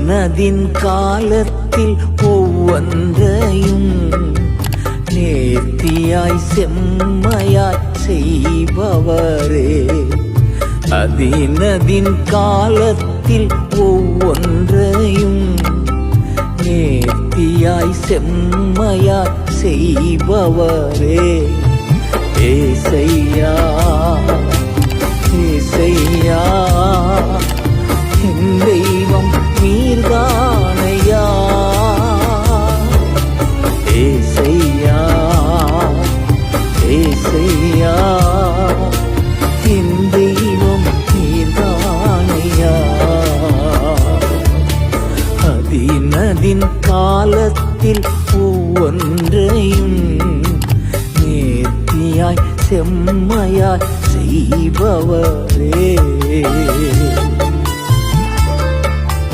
அதினதின் காலத்தில் ஒவ்வொன்றையும் நேர்த்தியாய் செம்மையாய் செய்பவரே. அதினதின் காலத்தில் ஒவ்வொன்றையும் நேர்த்தியாய் செம்மையாய் செய்பவரே. ஏசையா ஏசையா என் தெய்வம் நீர்தானையா. ஏசையா ஏசையா என் தெய்வம் நீர்தானையா. அதினதின் காலத்தில் ஒவ்வொன்றையும் நேர்த்தியாய் செம்மையாய் செய்பவரே.